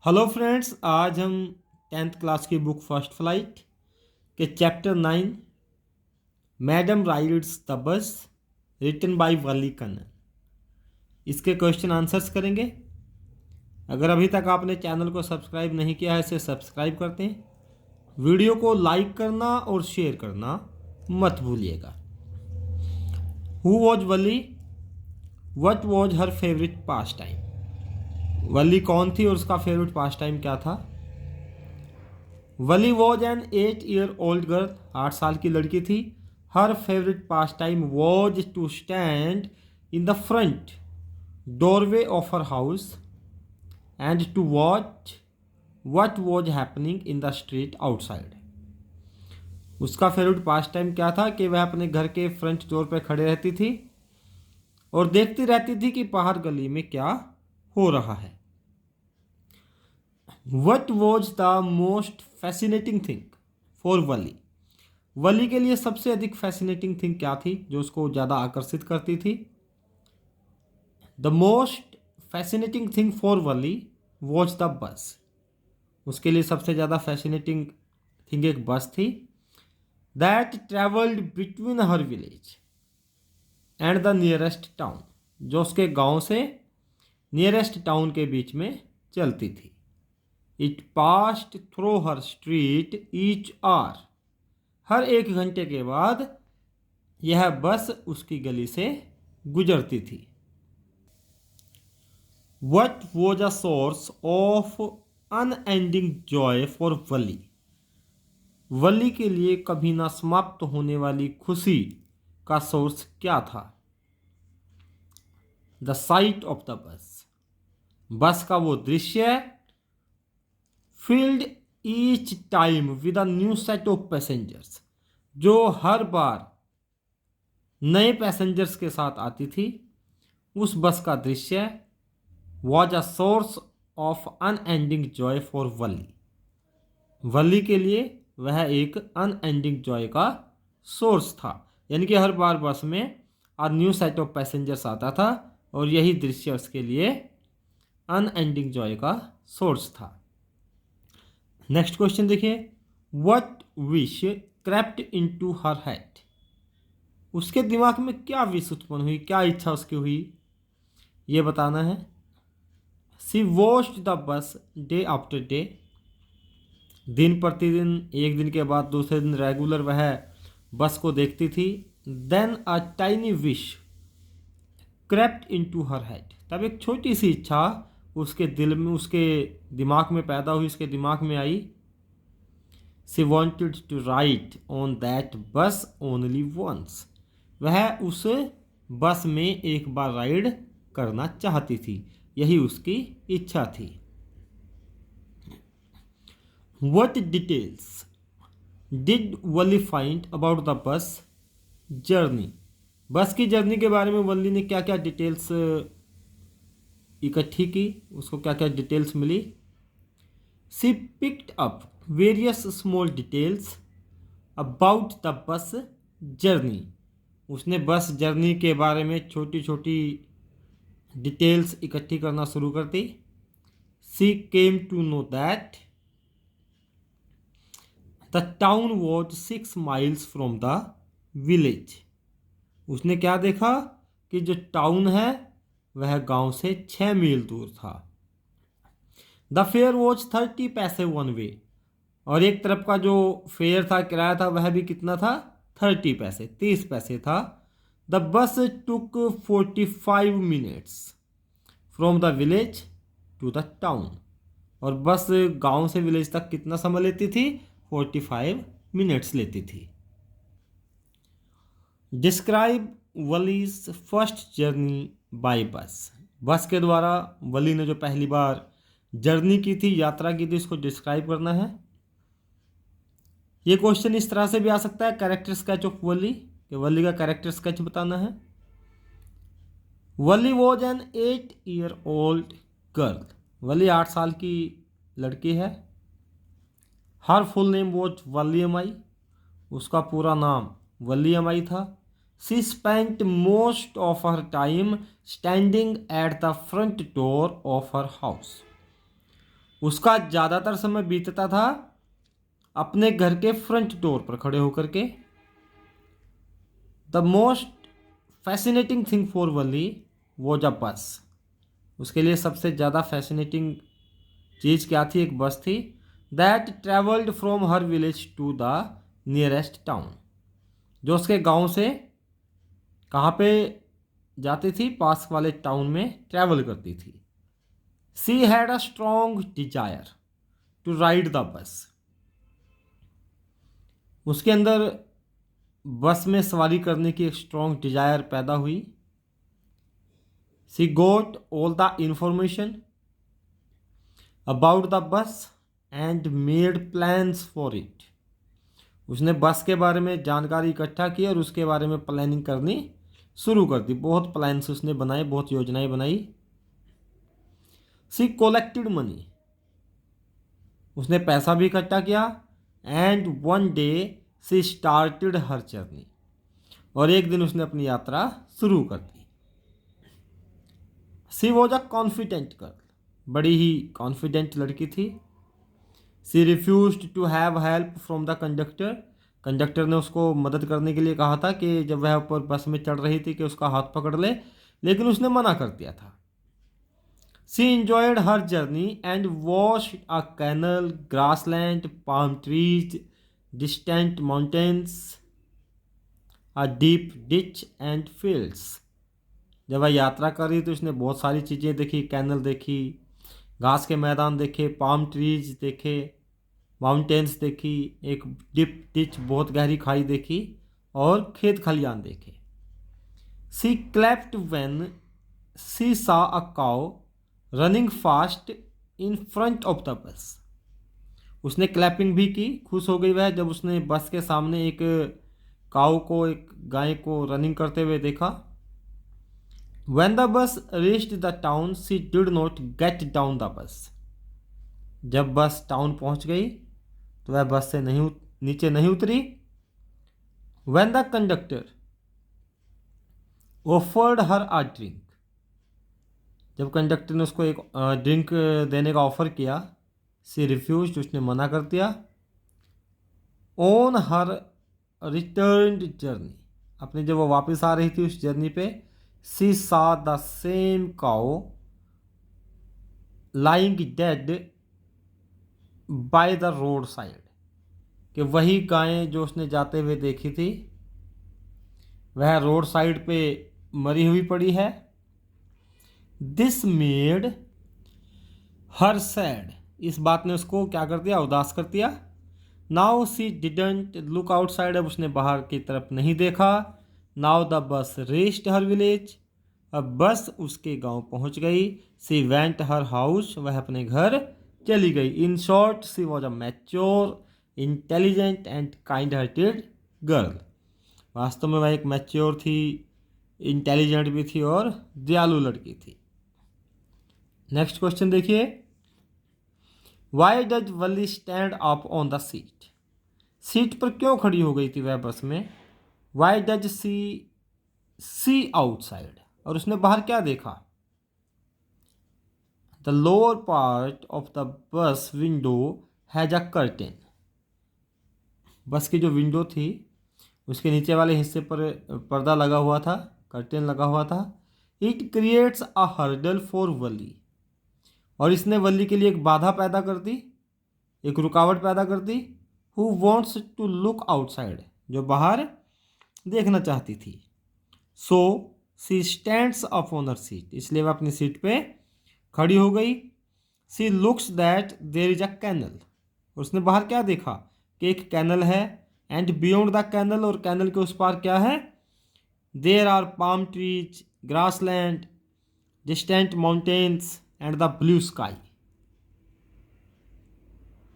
Hello friends, आज हम 10th class की बुक फर्स्ट फ्लाइट के chapter 9 madam rides the bus written by Valli Kannan इसके क्वेश्चन आंसर्स करेंगे। अगर अभी तक आपने चैनल को सब्सक्राइब नहीं किया है इसे सब्सक्राइब करते हैं। वीडियो को लाइक करना और शेयर करना मत भूलिएगा। Who was Valli? What was her favourite pastime? Valli कौन थी और उसका फेवरेट पास टाइम क्या था? Valli was an 8 year old girl, 8 साल की लड़की थी। Her favourite pastime was to stand in the front doorway of her house and to watch what was happening in the street outside. उसका favourite pastime क्या था कि वह अपने घर के फ्रंट डोर पर खड़े रहती थी और देखती रहती थी कि बाहर गली में क्या हो रहा है। What was the most fascinating thing for वली? वली के लिए सबसे अधिक फैसिनेटिंग थिंग क्या थी जो उसको ज़्यादा आकर्षित करती थी? The most fascinating thing for Wali was the bus. उसके लिए सबसे ज़्यादा फैसिनेटिंग थिंग एक बस थी। That travelled between her village and the nearest town, जो उसके गांव से नियरेस्ट टाउन के बीच में चलती थी। It passed through her street each hour, हर 1 घंटे के बाद यह बस उसकी गली से गुजरती थी। What was a source of unending joy for वली? वली के लिए कभी ना समाप्त होने वाली खुशी का सोर्स क्या था? द साइट ऑफ द बस, बस का वो दृश्य। Field each time with a new set of passengers, जो हर बार नए पैसेंजर्स के साथ आती थी। उस बस का दृश्य was a source of unending joy for Valli. Valli के लिए वह एक अनएंडिंग जॉय का सोर्स था, यानी कि हर बार बस में a new set of passengers आता था और यही दृश्य उसके लिए अनएंडिंग जॉय का सोर्स था। नेक्स्ट क्वेश्चन देखिए। What wish crept into her head? उसके दिमाग में क्या विश उत्पन्न हुई, क्या इच्छा उसकी हुई, ये बताना है। She watched the bus day after day, दिन प्रतिदिन, एक दिन के बाद दूसरे दिन रेगुलर वह बस को देखती थी। Then a tiny wish crept into her head, तब एक छोटी सी इच्छा उसके दिल में, उसके दिमाग में पैदा हुई, उसके दिमाग में आई। She wanted to ride on that bus only once, वह उस बस में एक बार राइड करना चाहती थी, यही उसकी इच्छा थी। What details did Wali find about the bus journey? बस की जर्नी के बारे में वली ने क्या क्या डिटेल्स इकट्ठी की, उसको क्या क्या डिटेल्स मिली? She picked up various small details about the bus journey, उसने बस जर्नी के बारे में छोटी छोटी डिटेल्स इकट्ठी करना शुरू कर दी। She came to know that the town was 6 miles from the village, उसने क्या देखा कि जो टाउन है वह गांव से 6 मील दूर था। द फेयर वॉज 30 पैसे वन वे, और एक तरफ का जो फेयर था, किराया था, वह भी कितना था? 30 पैसे, 30 पैसे था। The bus took 45 minutes from the village to the town, और बस गांव से विलेज तक कितना समय लेती थी? 45 मिनट्स लेती थी। डिस्क्राइब वलीज फर्स्ट जर्नी बाय बस, बस के द्वारा वली ने जो पहली बार जर्नी की थी, यात्रा की थी, उसको डिस्क्राइब करना है। ये क्वेश्चन इस तरह से भी आ सकता है, कैरेक्टर स्केच ऑफ वली, कि वली का कैरेक्टर स्केच बताना है। Valli was an 8 year old girl, Valli 8 साल की लड़की है। Her full name was Valliammai, उसका पूरा नाम वलीयमाई था। She spent most of her time standing at the front door of her house, उसका ज़्यादातर समय बीतता था अपने घर के फ्रंट डोर पर खड़े होकर के। The most fascinating thing for Wali was अ बस। उसके लिए सबसे ज़्यादा फैसिनेटिंग चीज़ क्या थी? एक बस थी। That travelled from her village to the nearest town, जो उसके गांव से कहाँ पे जाती थी? पास वाले टाउन में ट्रैवल करती थी। She had a strong desire to ride the bus. उसके अंदर बस में सवारी करने की एक स्ट्रॉन्ग डिजायर पैदा हुई। She got all the information about the bus and made plans for it. उसने बस के बारे में जानकारी इकट्ठा की और उसके बारे में प्लानिंग करनी शुरू कर दी। बहुत प्लान्स उसने बनाए, बहुत योजनाएं बनाई। सी कलेक्टेड मनी, उसने पैसा भी इकट्ठा किया। And one day she started her journey, और एक दिन उसने अपनी यात्रा शुरू कर दी। She was a confident girl, बड़ी ही कॉन्फिडेंट लड़की थी। She refused to have help from the conductor. Conductor ने उसको मदद करने के लिए कहा था कि जब वह ऊपर बस में चढ़ रही थी कि उसका हाथ पकड़ ले, लेकिन उसने मना कर दिया था। सी enjoyed her journey and watched a canal, grassland, palm trees, distant mountains, a deep ditch and fields. जब वह यात्रा कर रही तो उसने बहुत सारी चीज़ें देखी। कैनल देखी, घास के मैदान देखे, पाम ट्रीज देखे, माउंटेन्स देखी, एक डीप डिच बहुत गहरी खाई देखी, और खेत खलियान देखे। She clapped when she saw a cow running fast in front of the bus. उसने क्लैपिंग भी की, खुश हो गई वह जब उसने बस के सामने एक काऊ को, एक गाय को रनिंग करते हुए देखा। When the bus reached the town she did not get down the bus. जब बस टाउन पहुंच गई तो वह बस से नीचे नहीं उतरी। When the conductor offered her a drink, जब कंडक्टर ने उसको एक ड्रिंक देने का ऑफर किया, सी रिफ्यूज, उसने मना कर दिया। ऑन हर रिटर्न जर्नी, अपने जब वो वापस आ रही थी उस जर्नी पे, सी सा the same cow lying dead by the road side, कि वही गायें जो उसने जाते हुए देखी थी वह रोड साइड पे मरी हुई पड़ी है। दिस मेड हर सैड, इस बात ने उसको क्या कर दिया? उदास कर दिया। Now see didn't look outside, अब उसने बाहर की तरफ नहीं देखा। Now the bus reached her village, अब बस उसके गांव पहुंच गई। सी वेंट हर हाउस, वह अपने घर चली गई। In short she was a mature, intelligent and kind hearted girl. वास्तव में वह एक मैच्योर थी, इंटेलिजेंट भी थी और दयालु लड़की थी। नेक्स्ट क्वेश्चन देखिए। Why does Wali stand up on the seat, seat पर क्यों खड़ी हो गई थी वह बस में? वाई डज सी आउटसाइड, और उसने बाहर क्या देखा? The lower part of the बस विंडो हैज अ कर्टेन, बस की जो विंडो थी उसके नीचे वाले हिस्से पर पर्दा लगा हुआ था, कर्टेन लगा हुआ था। It creates a hurdle for Valli, और इसने वली के लिए एक बाधा पैदा कर दी, एक रुकावट पैदा कर दी। Who wants to look outside, जो बाहर देखना चाहती थी। So she stands up on her seat, इसलिए वह अपनी सीट पे खड़ी हो गई। She looks that there is a canal, उसने बाहर क्या देखा? कि एक कैनल है। एंड बियॉन्ड द कैनल, और कैनल के उस पार क्या है? There are palm trees, grass land, distant mountains and the blue sky.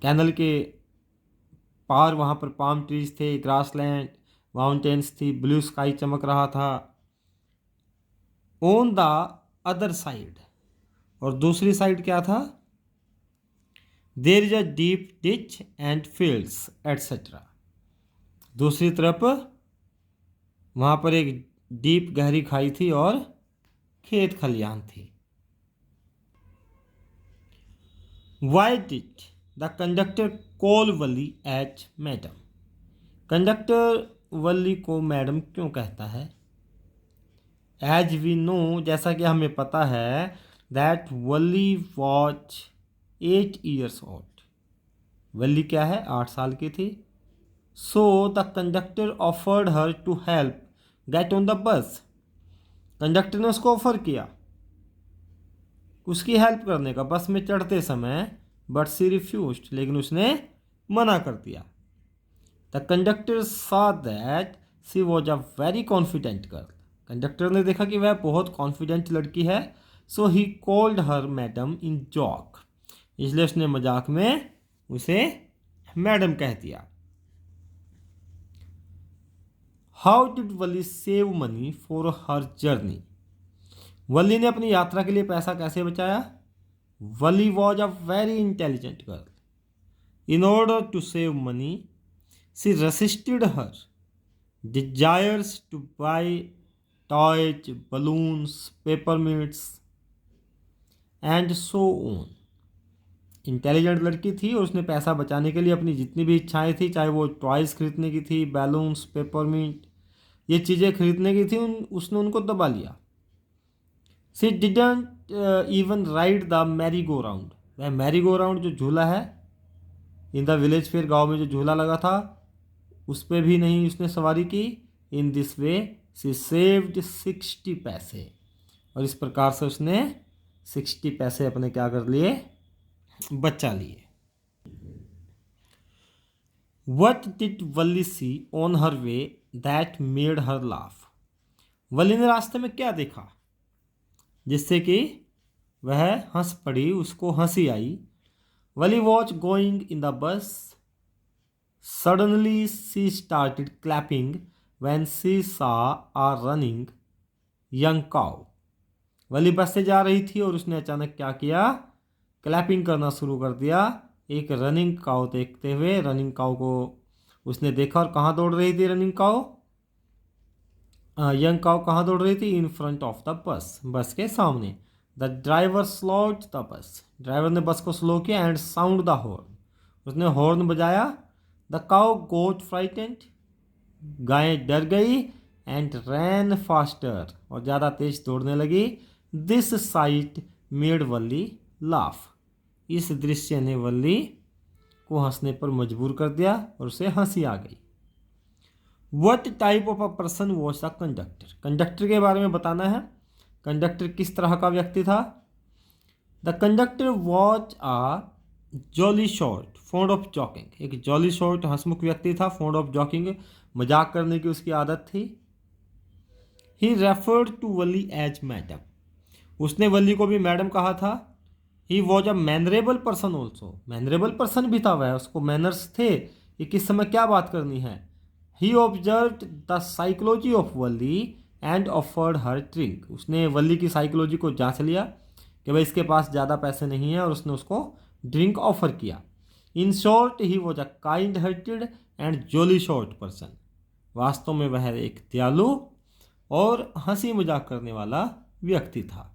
Canal के पार वहाँ पर पाम ट्रीज थे, ग्रास लैंड, माउंटेन्स थी, ब्लू स्काई चमक रहा था। ऑन द अदर साइड, और दूसरी साइड क्या था? देर is a deep ditch and fields etcetera, दूसरी तरफ वहाँ पर एक डीप गहरी खाई थी और खेत खलियान थी। Why did the conductor call Valli as madam? Conductor Valli को मैडम क्यों कहता है? एज वी नो, जैसा कि हमें पता है, that Valli was 8 years old। Valli क्या है? 8 साल की थी। So the conductor offered her to help get on the bus. Conductor ने उसको ऑफर किया उसकी हेल्प करने का बस में चढ़ते समय, बट सी रिफ्यूज्ड, लेकिन उसने मना कर दिया। The conductor saw that she was a very confident girl. Conductor ने देखा कि वह बहुत कॉन्फिडेंट लड़की है। So he called her madam in joke, इसलिए उसने मजाक में उसे मैडम कह दिया। How did Valli save money for her journey? Valli ने अपनी यात्रा के लिए पैसा कैसे बचाया? Valli was a very intelligent girl. In order to save money she resisted her desires to buy toys, balloons, peppermints and so on। Intelligent लड़की थी और उसने पैसा बचाने के लिए अपनी जितनी भी इच्छाएं थी, चाहे वो टॉयज़ खरीदने की थी, बैलून्स, पेपरमिंट, ये चीज़ें खरीदने की थी, उसने उनको दबा लिया। सी didn't even ride the merry go round. वह मैरी गो राउंड जो झूला है इन द विलेज फेयर, गाँव में जो झूला लगा था, उस पर भी नहीं उसने सवारी की। In this way C saved 60 पैसे, और इस प्रकार से उसने 60 पैसे अपने क्या कर लिए? बचा लिए। What did Valli see on her way that made her laugh? Valli ने रास्ते में क्या देखा जिससे कि वह हंस पड़ी, उसको हंसी आई? Valli was going in the bus, suddenly she started clapping when she saw a running young cow। वली बस से जा रही थी और उसने अचानक क्या किया? क्लैपिंग करना शुरू कर दिया एक रनिंग काऊ देखते हुए। रनिंग काऊ को उसने देखा, और कहाँ दौड़ रही थी रनिंग काऊ? यंग काऊ कहाँ दौड़ रही थी? इन फ्रंट ऑफ द बस, बस के सामने। The driver slowed the bus, driver ने बस को स्लो किया। एंड साउंड द हॉर्न, उसने हॉर्न बजाया। द काउ गोट फ्राइटेंड, गाय डर गई। एंड रैन फास्टर, और ज़्यादा तेज दौड़ने लगी। This site made Valli laugh, इस दृश्य ने वल्ली को हंसने पर मजबूर कर दिया और उसे हंसी आ गई। What type of a person was the conductor? Conductor के बारे में बताना है। कंडक्टर किस तरह का व्यक्ति था? The conductor was a jolly short fond of joking, एक जॉली शॉर्ट हंसमुख व्यक्ति था। फॉन्ड ऑफ जॉकिंग, मजाक करने की उसकी आदत थी। He referred to Valli as madam, उसने वली को भी मैडम कहा था। He was a mannerable person also, mannerable person भी था वह, उसको मैनर्स थे कि किस समय क्या बात करनी है। He observed the psychology of Valli and offered her drink, उसने वली की साइकोलॉजी को जांच लिया कि भाई इसके पास ज़्यादा पैसे नहीं हैं, और उसने उसको ड्रिंक ऑफर किया। In short he was a kind hearted and jolly short person, वास्तव में वह एक दयालु और हंसी मजाक करने वाला व्यक्ति था।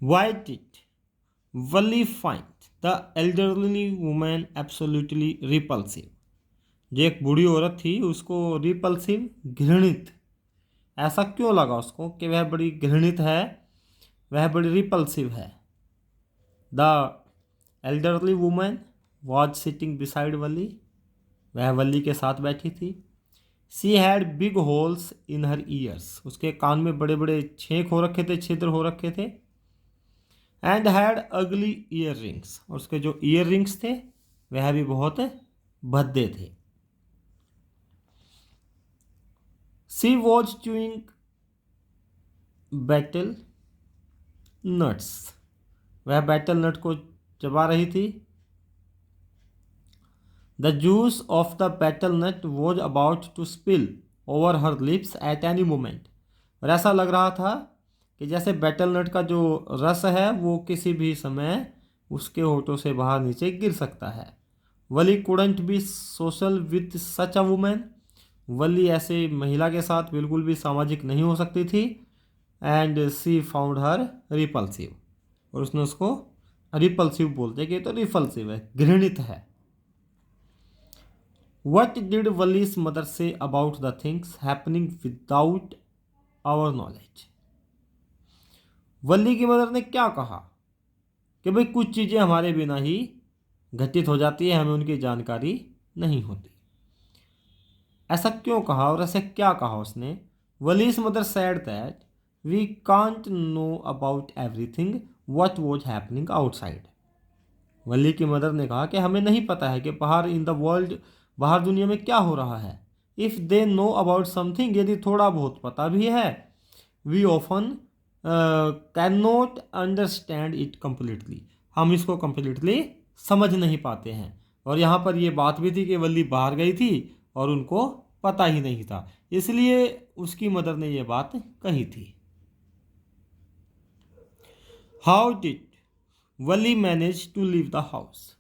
Why did Wali find the elderly women absolutely repulsive? जो एक बूढ़ी औरत थी उसको रिपल्सिव, घृणित, ऐसा क्यों लगा उसको कि वह बड़ी घृणित है, वह बड़ी रिपल्सिव है? The elderly women was sitting beside Valli, वह वली के साथ बैठी थी। She had big holes in her ears, उसके कान में बड़े बड़े छेंक हो रखे थे, छिद्र हो रखे थे। एंड हैड अगली ईयर रिंग्स, और उसके जो ईयर रिंग्स थे वह भी बहुत भद्दे थे। She was chewing betel nuts, वह बैटल नट को चबा रही थी। The juice of the betel nut was about to spill over her lips at any moment, और ऐसा लग रहा था कि जैसे बैटल नट का जो रस है वो किसी भी समय उसके होठों से बाहर नीचे गिर सकता है। Valli couldn't be social with such a women, Valli ऐसे महिला के साथ बिल्कुल भी सामाजिक नहीं हो सकती थी। And she found her repulsive, और उसने उसको रिपल्सिव बोलते हैं कि तो रिपल्सिव है, घृणित है। What did Valli's mother say about the things happening without our knowledge. Valli की मदर ने क्या कहा कि भाई कुछ चीज़ें हमारे बिना ही घटित हो जाती है, हमें उनकी जानकारी नहीं होती। ऐसा क्यों कहा और ऐसा क्या कहा उसने? Valli's mother said that we can't know about everything what was happening outside. Valli की मदर ने कहा कि हमें नहीं पता है कि बाहर इन द वर्ल्ड, बाहर दुनिया में क्या हो रहा है। If they know about something, यदि थोड़ा बहुत पता भी है, we often can not understand it completely, हम इसको कम्प्लीटली समझ नहीं पाते हैं। और यहाँ पर ये बात भी थी कि वल्ली बाहर गई थी और उनको पता ही नहीं था, इसलिए उसकी मदर ने ये बात कही थी। How did Valli manage to leave the house.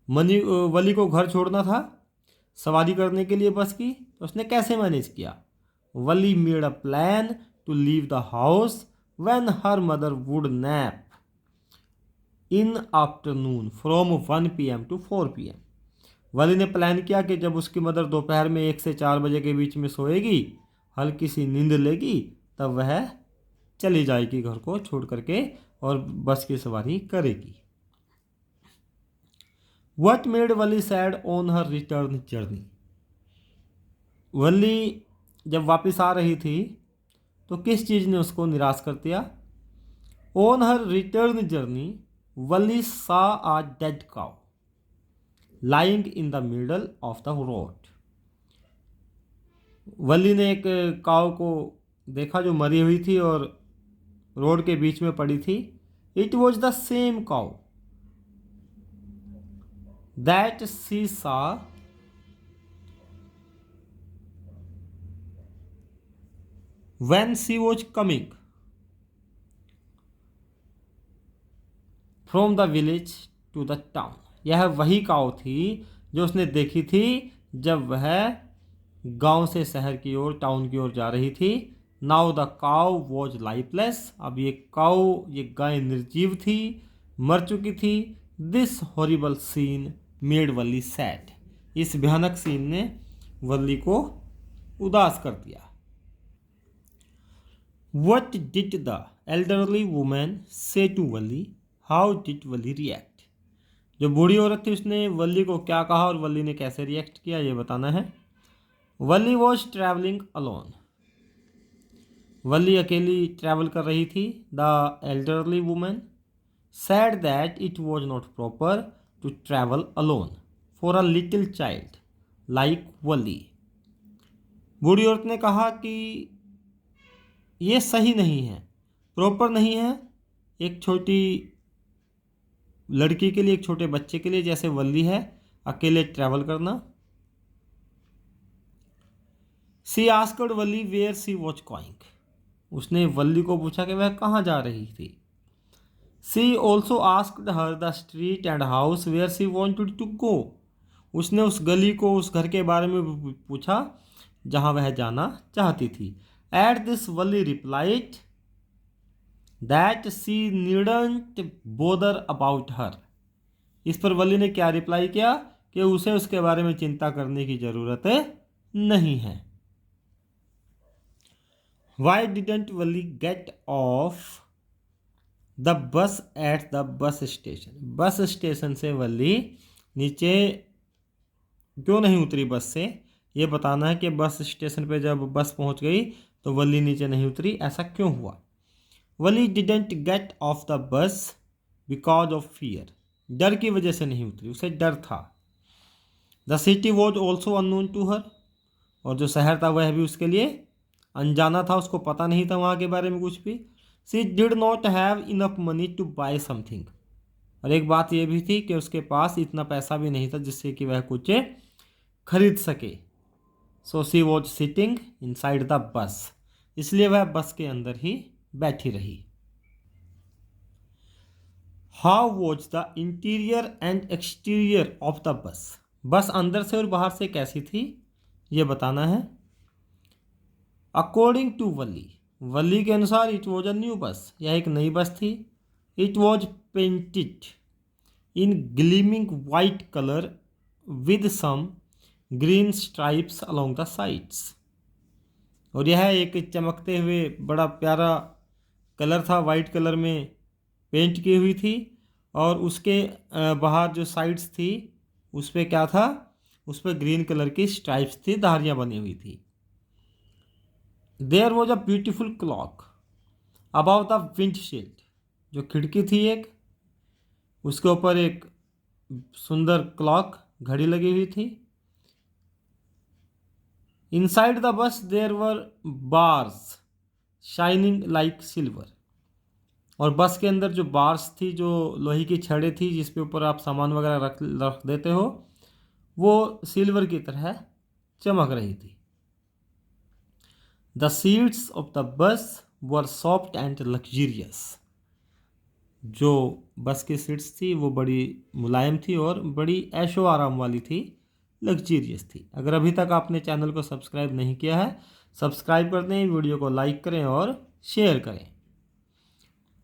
Valli को घर छोड़ना था सवारी करने के लिए बस की, तो उसने कैसे मैनेज किया? Valli made a plan to leave the house when her mother would nap in afternoon from 1 PM to 4 PM। Valli ने प्लान किया कि जब उसकी मदर दोपहर में 1 से 4 बजे के बीच में सोएगी, हल्की सी नींद लेगी, तब वह चली जाएगी घर को छोड़ करके और बस की सवारी करेगी। What made Wali sad on her return journey. Valli जब वापस आ रही थी तो किस चीज़ ने उसको निराश कर दिया? On her return journey Valli saw a dead cow lying in the middle of the road. Valli ने एक काऊ को देखा जो मरी हुई थी और रोड के बीच में पड़ी थी। It was the same cow that she saw when she was coming from the village to the town। यह वही काऊ थी जो उसने देखी थी जब वह गांव से शहर की ओर, टाउन की ओर जा रही थी। Now the cow was lifeless. अब ये काऊ, ये गाय निर्जीव थी, मर चुकी थी। This horrible scene made Wali sad. इस भयानक सीन ने वली को उदास कर दिया। What did the elderly woman say to Wali? How did Wali react? जो बूढ़ी औरत थी उसने वली को क्या कहा और वली ने कैसे रिएक्ट किया, ये बताना है। Valli was travelling alone. वली अकेली ट्रैवल कर रही थी। The elderly women said that it was not proper to travel alone for a little child like वली। बूढ़ी औरत ने कहा कि ये सही नहीं है, प्रॉपर नहीं है एक छोटी लड़की के लिए, एक छोटे बच्चे के लिए जैसे वली है, अकेले ट्रैवल करना। She asked Valli where she was going. उसने वली को पूछा कि वह कहाँ जा रही थी। She also asked her the street and house where she wanted to go. उसने उस गली को, उस घर के बारे में पूछा जहाँ वह जाना चाहती थी। At this Wally replied that she needn't bother about her. इस पर वली ने क्या रिप्लाई किया कि उसे उसके बारे में चिंता करने की ज़रूरत नहीं है। Why didn't Wally get off the bus at the bus station. Bus station से वली नीचे क्यों नहीं उतरी बस से, ये बताना है कि बस स्टेशन पे जब बस पहुंच गई तो वली नीचे नहीं उतरी, ऐसा क्यों हुआ? Valli didn't get off the bus because of fear. डर की वजह से नहीं उतरी, उसे डर था। The city was also unknown to her. और जो शहर था वह भी उसके लिए अनजाना था, उसको पता नहीं था वहाँ के बारे में कुछ भी। She did not have enough money to buy something. और एक बात यह भी थी कि उसके पास इतना पैसा भी नहीं था जिससे कि वह कुछ खरीद सके। So she was sitting inside the बस। इसलिए वह बस के अंदर ही बैठी रही। How was the interior and exterior of the बस। बस अंदर से और बाहर से कैसी थी, ये बताना है। अकॉर्डिंग टू वली, वली के अनुसार it was a new bus. यह एक नई बस थी। It was painted in gleaming white color with some green stripes along the sides। और यह एक चमकते हुए बड़ा प्यारा कलर था, वाइट कलर में पेंट की हुई थी और उसके बाहर जो साइड्स थी उस पर क्या था, उस पर ग्रीन कलर की स्ट्राइप्स थी, धारियाँ बनी हुई थी। There was a beautiful clock about the windshield, जो खिड़की थी एक, उसके ऊपर एक सुंदर क्लॉक घड़ी लगी हुई थी। Inside the bus there were bars shining like silver, और बस के अंदर जो बार्स थी, जो लोहे की छड़ें थी जिसके ऊपर आप सामान वगैरह रख देते हो, वो सिल्वर की तरह चमक रही थी। द सीट्स ऑफ द बस वर सॉफ्ट एंड लग्जरियस, जो बस की सीट्स थी वो बड़ी मुलायम थी और बड़ी ऐशो आराम वाली थी, लग्जरियस थी। अगर अभी तक आपने चैनल को सब्सक्राइब नहीं किया है, सब्सक्राइब कर दें, वीडियो को लाइक करें और शेयर करें।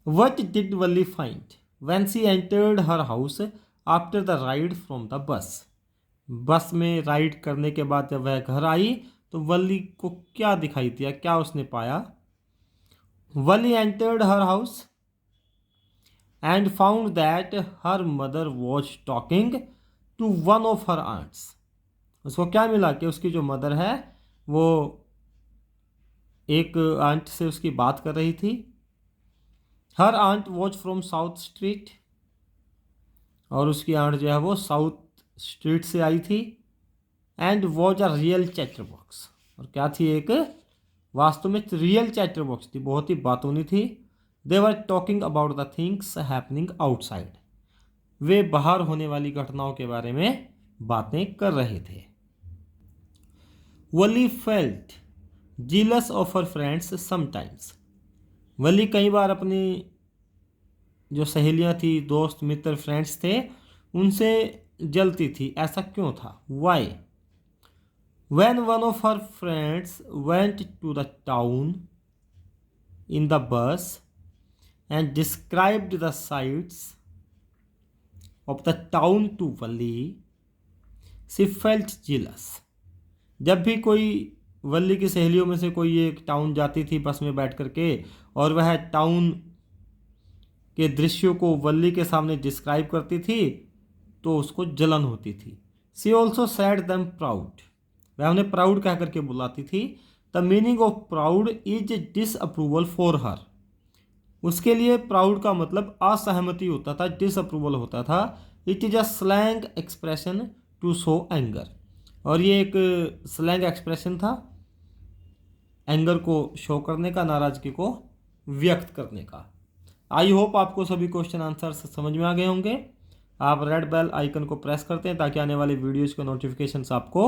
What did Valli find when she entered her house after the ride from the bus? बस में राइड करने के बाद जब वह घर आई तो वल्ली को क्या दिखाई दिया, क्या उसने पाया? Valli entered her house and found that her mother was talking to one of her aunts. उसको क्या मिला कि उसकी जो मदर है वो एक आंट से उसकी बात कर रही थी। Her aunt was from South Street, और उसकी आंट जो है वो साउथ स्ट्रीट से आई थी। And was a real chatter box, और क्या थी, एक वास्तव में रियल चैटर बॉक्स थी, बहुत ही बातूनी थी। They were talking about the things happening outside, वे बाहर होने वाली घटनाओं के बारे में बातें कर रहे थे। Valli felt jealous of her friends sometimes, Valli कई बार अपनी जो सहेलियां थी, दोस्त मित्र फ्रेंड्स थे, उनसे जलती थी। ऐसा क्यों था? Why? When one of her friends went to the town in the bus and described the sights of the town to Wally, she felt jealous. जब भी कोई वल्ली की सहेलियों में से कोई एक टाउन जाती थी बस में बैठ करके और वह टाउन के दृश्यों को वल्ली के सामने डिस्क्राइब करती थी तो उसको जलन होती थी। She also said them proud, वह उन्हें प्राउड कह करके बुलाती थी। The meaning of proud is disapproval for her, उसके लिए प्राउड का मतलब असहमति होता था, डिसअप्रूवल होता था। It is a slang expression to show anger, और ये एक स्लैंग एक्सप्रेशन था एंगर को शो करने का, नाराजगी को व्यक्त करने का। आई होप आपको सभी क्वेश्चन आंसर समझ में आ गए होंगे। आप रेड बेल आइकन को प्रेस करते हैं ताकि आने वाली वीडियोज़ के नोटिफिकेशंस आपको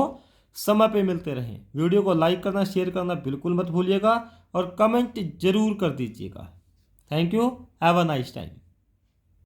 समय पे मिलते रहें। वीडियो को लाइक करना, शेयर करना बिल्कुल मत भूलिएगा और कमेंट जरूर कर दीजिएगा। Thank you, have a nice time.